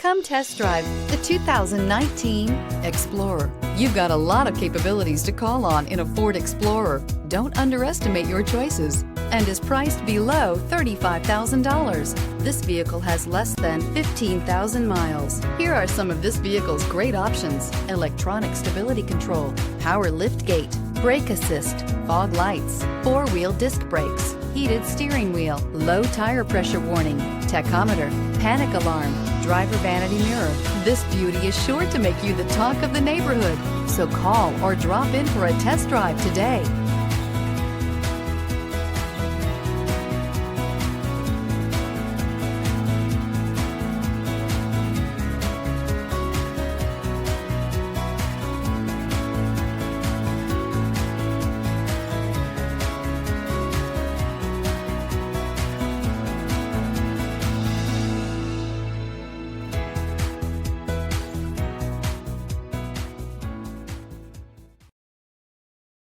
Come test drive the 2019 Explorer. You've got a lot of capabilities to call on in a Ford Explorer. Don't underestimate your choices, and is priced below $35,000. This vehicle has less than 15,000 miles. Here are some of this vehicle's great options: electronic stability control, power liftgate, brake assist, fog lights, four-wheel disc brakes, heated steering wheel, low tire pressure warning, tachometer, panic alarm, driver vanity mirror. This beauty is sure to make you the talk of the neighborhood. So call or drop in for a test drive today.